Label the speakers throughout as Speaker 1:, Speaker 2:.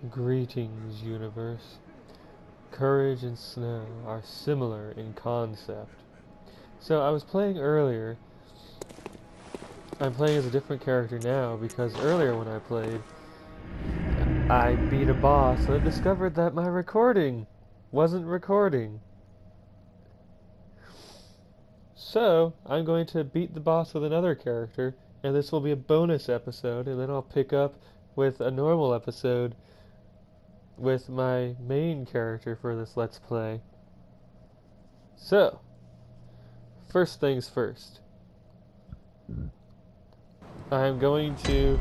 Speaker 1: Greetings, universe. Courage and snow are similar in concept. So I was playing earlier. I'm playing as a different character now because earlier when I played, I beat a boss and I discovered that my recording wasn't recording. So I'm going to beat the boss with another character, and this will be a bonus episode, and then I'll pick up with a normal episode with my main character for this Let's Play. So, first things first. I'm going to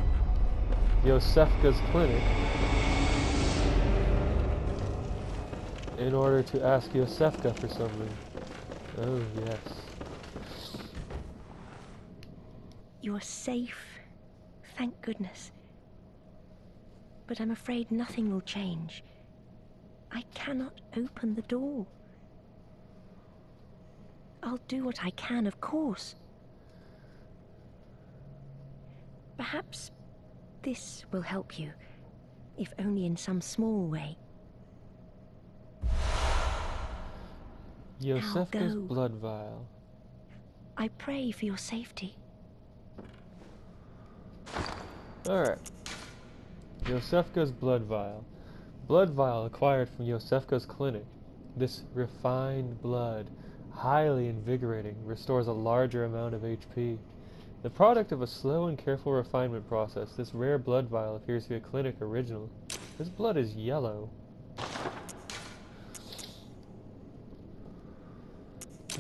Speaker 1: Yosefka's clinic in order to ask Yosefka for something. Oh, yes.
Speaker 2: You're safe, thank goodness. But I'm afraid nothing will change. I cannot open the door. I'll do what I can, of course. Perhaps this will help you, if only in some small way.
Speaker 1: Yosefka's
Speaker 2: go.
Speaker 1: blood vial.
Speaker 2: I pray for your safety.
Speaker 1: Alright. Yosefka's blood vial. Blood vial acquired from Yosefka's clinic. This refined blood, highly invigorating, restores a larger amount of HP. The product of a slow and careful refinement process, this rare blood vial appears to be a clinic original. This blood is yellow.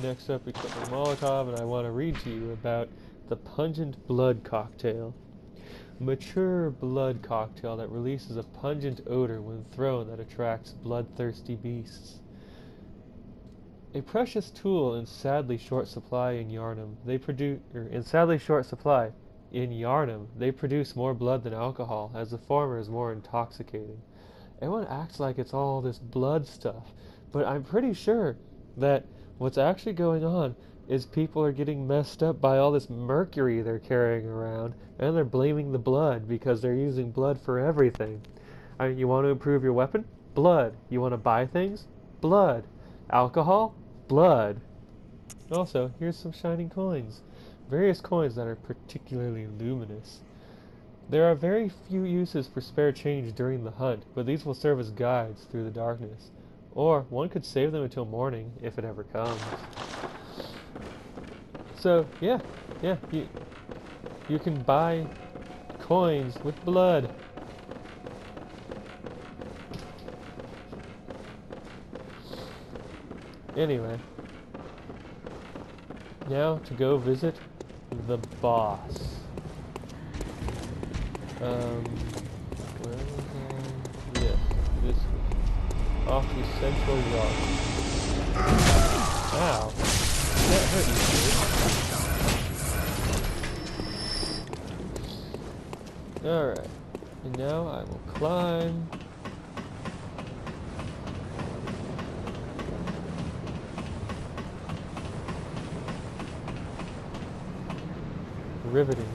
Speaker 1: Next up we got the Molotov, and I want to read to you about the pungent blood cocktail. Mature blood cocktail that releases a pungent odor when thrown that attracts bloodthirsty beasts. A precious tool in sadly short supply in Yarnum. They produce more blood than alcohol, as the former is more intoxicating. Everyone acts like it's all this blood stuff, but I'm pretty sure that what's actually going on is people are getting messed up by all this mercury they're carrying around, and they're blaming the blood because they're using blood for everything. I mean, you want to improve your weapon? Blood. You want to buy things? Blood. Alcohol? Blood. Also, here's some shining coins. Various coins that are particularly luminous. There are very few uses for spare change during the hunt, but these will serve as guides through the darkness. Or, one could save them until morning, if it ever comes. So, yeah, you can buy coins with blood. Anyway, now to go visit the boss. Where was I? Yes, this way. Off to Central Yard. Ow. That hurt you, dude. Alright. And now I will climb. Riveting.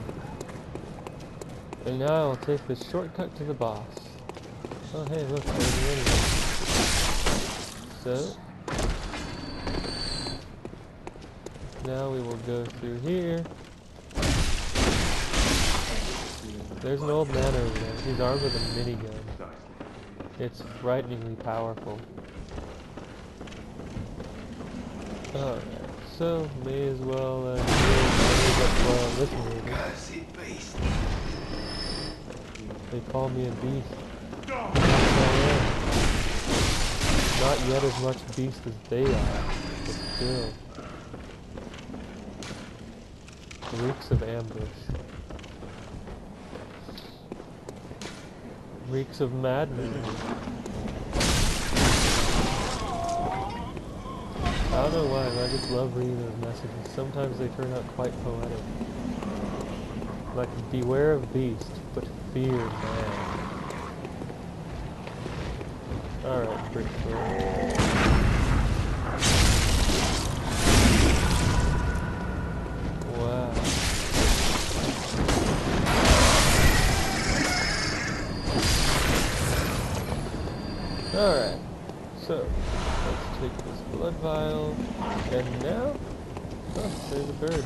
Speaker 1: And now I'll take this shortcut to the boss. Oh hey, look, there's the enemy. So, now we will go through here. There's an old man over there. He's armed with a minigun. It's frighteningly powerful. Alright, so may as well listen to me. They call me a beast. Not yet as much beast as they are, but still. Reeks of ambush. Reeks of madness. I don't know why, but I just love reading those messages. Sometimes they turn out quite poetic. Like, beware of beast, but fear man. Alright, brick throw. Wow. Alright, so let's take this blood vial, and now, oh, there's a bird.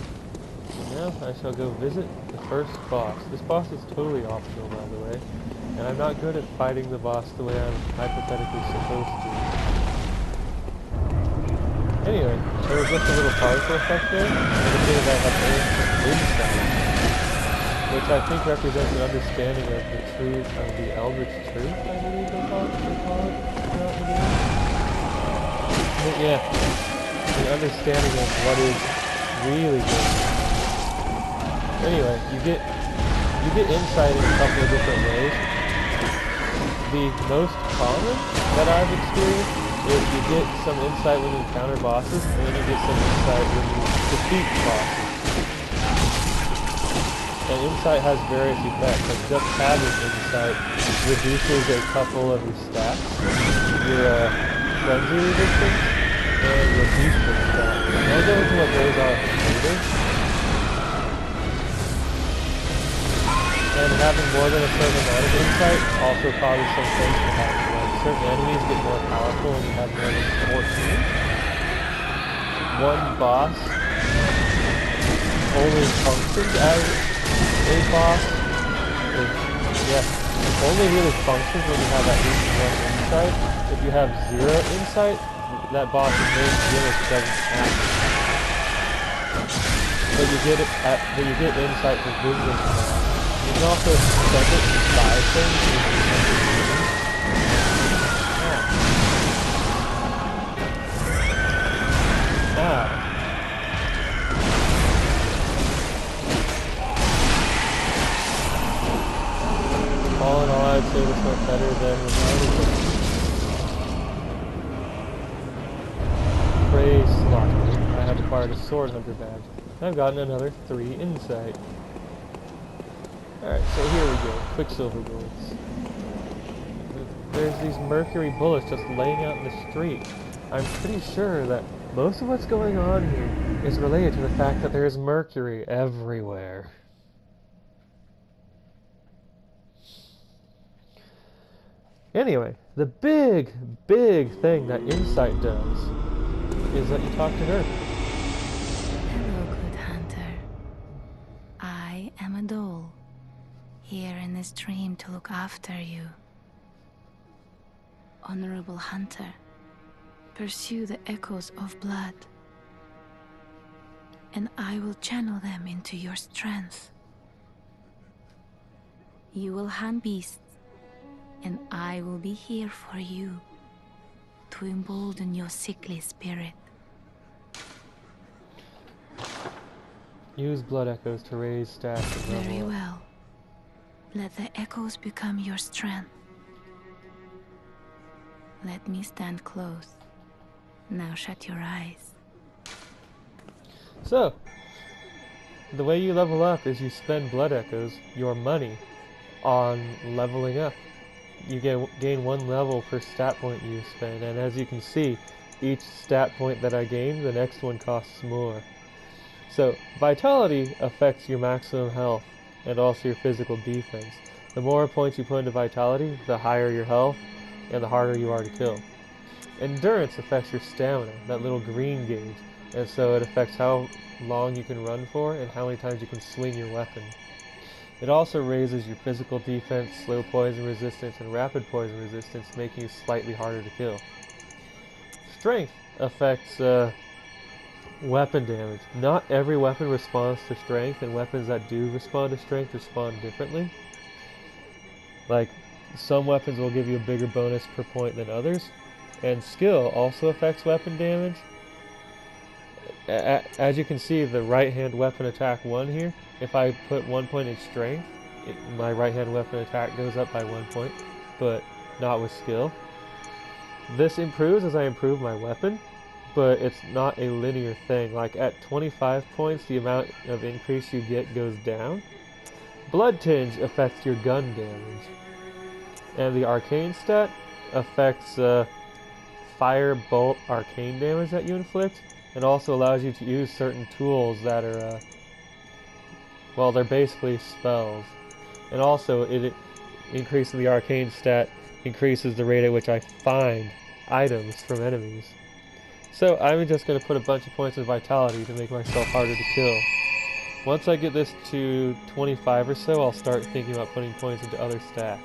Speaker 1: And now I shall go visit the first boss. This boss is totally optional, by the way, and I'm not good at fighting the boss the way I'm hypothetically supposed to. Anyway, there was just a little particle effect there, indicating that I have earned insight, which I think represents an understanding of the truth of the Eldritch Truth, I believe they call it throughout the game. But yeah, an understanding of what is really good. Anyway, you get insight in a couple of different ways. The most common that I've experienced is you get some insight when you encounter bosses, and then you get some insight when you defeat bosses. And insight has various effects, like just having insight reduces a couple of your stats, your frenzy resistance, and your defense stats. I'll go into what those are later. And having more than a certain amount of insight also causes some things to happen. Like certain enemies get more powerful when you have more than 14. One boss only functions as a boss. Only really functions when you have at least one insight. If you have 0 insight, that boss's main gimmick doesn't happen. But you get insight from visiting the boss. You can also spend it to buy things. All in all, I'd say this went better than without it. Praise Slot. I have acquired a Sword Hunter badge. I've gotten another 3 insight. Alright, so here we go. Quicksilver bullets. There's these mercury bullets just laying out in the street. I'm pretty sure that most of what's going on here is related to the fact that there's mercury everywhere. Anyway, the big thing that insight does is that you talk to her.
Speaker 3: Hello, good hunter. I am a doll, here in this dream to look after you. Honorable hunter, pursue the echoes of blood, and I will channel them into your strength. You will hunt beasts, and I will be here for you to embolden your sickly spirit.
Speaker 1: Use blood echoes to raise stats and level
Speaker 3: Very
Speaker 1: up.
Speaker 3: well. Let the echoes become your strength. Let me stand close. Now shut your eyes.
Speaker 1: So, the way you level up is you spend blood echoes, your money, on leveling up. You gain 1 level per stat point you spend, and as you can see, each stat point that I gain, the next one costs more. So, Vitality affects your maximum health, and also your physical defense. The more points you put into Vitality, the higher your health, and the harder you are to kill. Endurance affects your stamina, that little green gauge, and so it affects how long you can run for and how many times you can swing your weapon. It also raises your physical defense, slow poison resistance, and rapid poison resistance, making you slightly harder to kill. Strength affects weapon damage. Not every weapon responds to strength, and weapons that do respond to strength respond differently. Like, some weapons will give you a bigger bonus per point than others, and skill also affects weapon damage. As you can see, the right-hand weapon attack 1 here, if I put 1 point in strength, my right-hand weapon attack goes up by 1 point, but not with skill. This improves as I improve my weapon, but it's not a linear thing. Like at 25 points, the amount of increase you get goes down. Blood Tinge affects your gun damage. And the Arcane stat affects Fire Bolt Arcane damage that you inflict, and also allows you to use certain tools that are, well, they're basically spells. And also, it increasing the Arcane stat increases the rate at which I find items from enemies. So I'm just going to put a bunch of points of vitality to make myself harder to kill. Once I get this to 25 or so, I'll start thinking about putting points into other stats.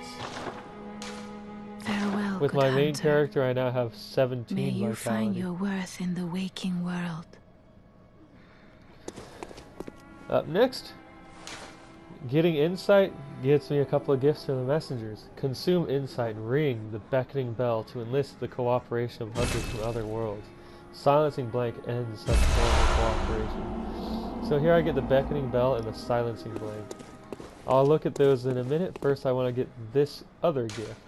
Speaker 3: Farewell,
Speaker 1: With
Speaker 3: good
Speaker 1: my main
Speaker 3: hunter.
Speaker 1: character, I now have 17
Speaker 3: May you
Speaker 1: vitality.
Speaker 3: find your worth in the waking world.
Speaker 1: Up next, getting insight gets me a couple of gifts from the messengers. Consume insight and ring the beckoning bell to enlist the cooperation of hunters from other worlds. Silencing blank ends such form of cooperation. So here I get the beckoning bell and the silencing blank. I'll look at those in a minute. First I want to get this other gift.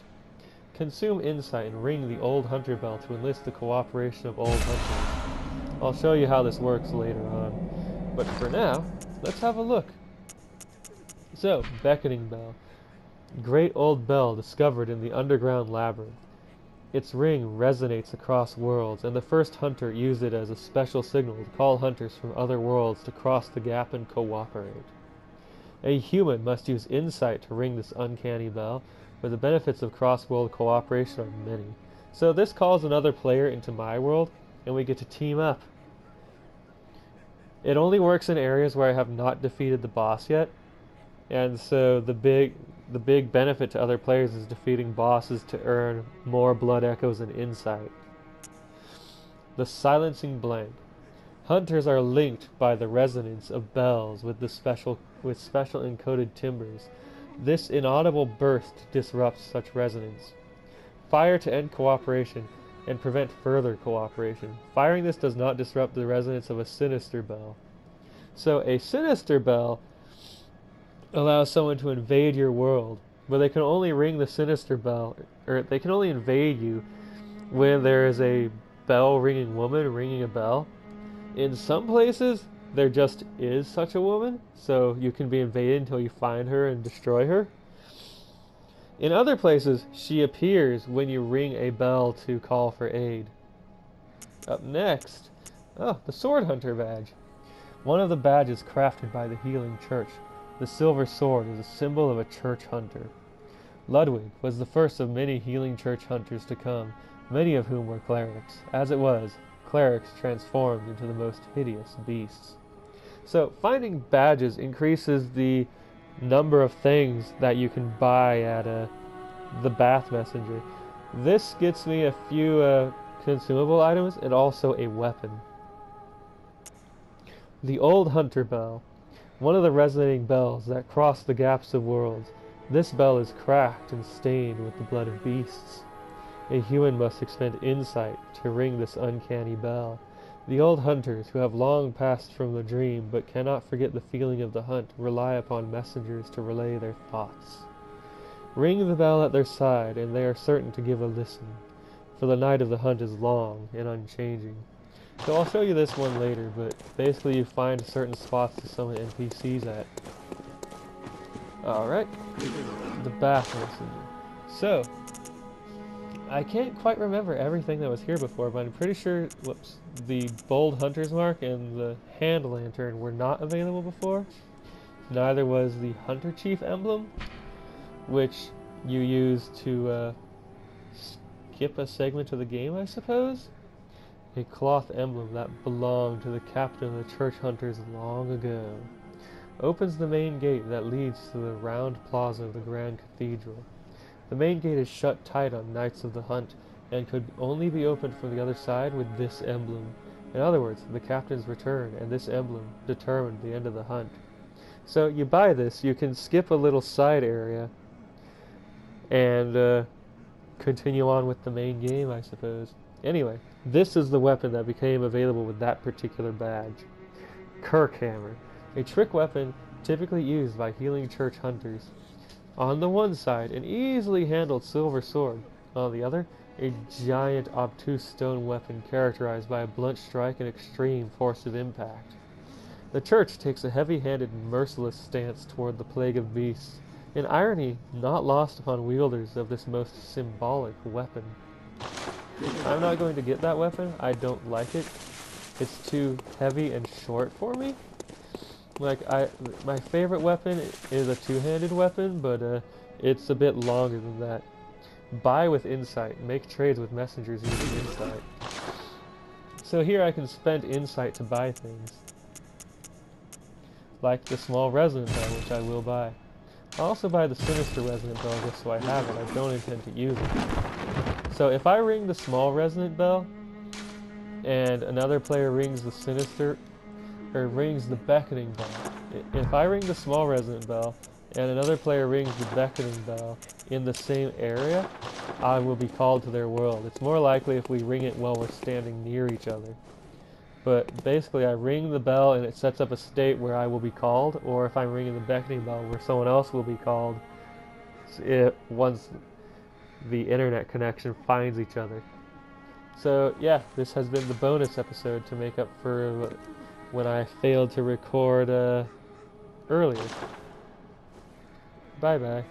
Speaker 1: Consume insight and ring the old hunter bell to enlist the cooperation of old hunters. I'll show you how this works later on. But for now, let's have a look. So, beckoning bell. Great old bell discovered in the underground labyrinth. Its ring resonates across worlds, and the first hunter used it as a special signal to call hunters from other worlds to cross the gap and cooperate. A human must use insight to ring this uncanny bell, but the benefits of cross-world cooperation are many. So this calls another player into my world, and we get to team up. It only works in areas where I have not defeated the boss yet, and so the big benefit to other players is defeating bosses to earn more blood echoes and insight. The silencing blank. Hunters are linked by the resonance of bells with special encoded timbers. This inaudible burst disrupts such resonance. Fire to end cooperation and prevent further cooperation. Firing this does not disrupt the resonance of a sinister bell. So a sinister bell allows someone to invade your world, but they can only ring the sinister bell, or they can only invade you when there is a bell-ringing woman ringing a bell. In some places, there just is such a woman, so you can be invaded until you find her and destroy her. In other places, she appears when you ring a bell to call for aid. Up next, the Sword Hunter badge. One of the badges crafted by the Healing Church. The silver sword is a symbol of a church hunter. Ludwig was the first of many Healing Church hunters to come, many of whom were clerics. As it was, clerics transformed into the most hideous beasts. So finding badges increases the number of things that you can buy at the Bath Messenger. This gets me a few consumable items and also a weapon. The Old Hunter Bell. One of the resonating bells that cross the gaps of worlds. This bell is cracked and stained with the blood of beasts. A human must expend insight to ring this uncanny bell. The old hunters, who have long passed from the dream but cannot forget the feeling of the hunt, rely upon messengers to relay their thoughts. Ring the bell at their side, and they are certain to give a listen, for the night of the hunt is long and unchanging. So I'll show you this one later, but basically you find certain spots to summon NPCs at. Alright, the Bath Messenger. So, I can't quite remember everything that was here before, but I'm pretty sure, the Bold Hunter's Mark and the Hand Lantern were not available before. Neither was the Hunter Chief emblem, which you use to skip a segment of the game, I suppose. A cloth emblem that belonged to the captain of the church hunters long ago. Opens the main gate that leads to the round plaza of the Grand Cathedral. The main gate is shut tight on nights of the hunt, and could only be opened from the other side with this emblem. In other words, the captain's return and this emblem determined the end of the hunt. So you buy this, you can skip a little side area, and continue on with the main game, I suppose. Anyway, this is the weapon that became available with that particular badge. Kirkhammer, a trick weapon typically used by Healing Church hunters. On the one side, an easily handled silver sword. On the other, a giant obtuse stone weapon characterized by a blunt strike and extreme force of impact. The Church takes a heavy-handed, merciless stance toward the plague of beasts, an irony not lost upon wielders of this most symbolic weapon. I'm not going to get that weapon. I don't like it. It's too heavy and short for me. My favorite weapon is a two-handed weapon, but it's a bit longer than that. buy with insight, make trades with messengers using insight. So here I can spend insight to buy things. Like the small resonant bell, which I will buy. I'll also buy the sinister resonant bell just so I have it. I don't intend to use it. So if I ring the small resonant bell, and another player rings the sinister, or rings the beckoning bell. If I ring the small resonant bell, and another player rings the beckoning bell in the same area, I will be called to their world. It's more likely if we ring it while we're standing near each other. But basically I ring the bell and it sets up a state where I will be called, or if I'm ringing the beckoning bell where someone else will be called once the internet connection finds each other. So yeah, this has been the bonus episode to make up for when I failed to record earlier. Bye bye.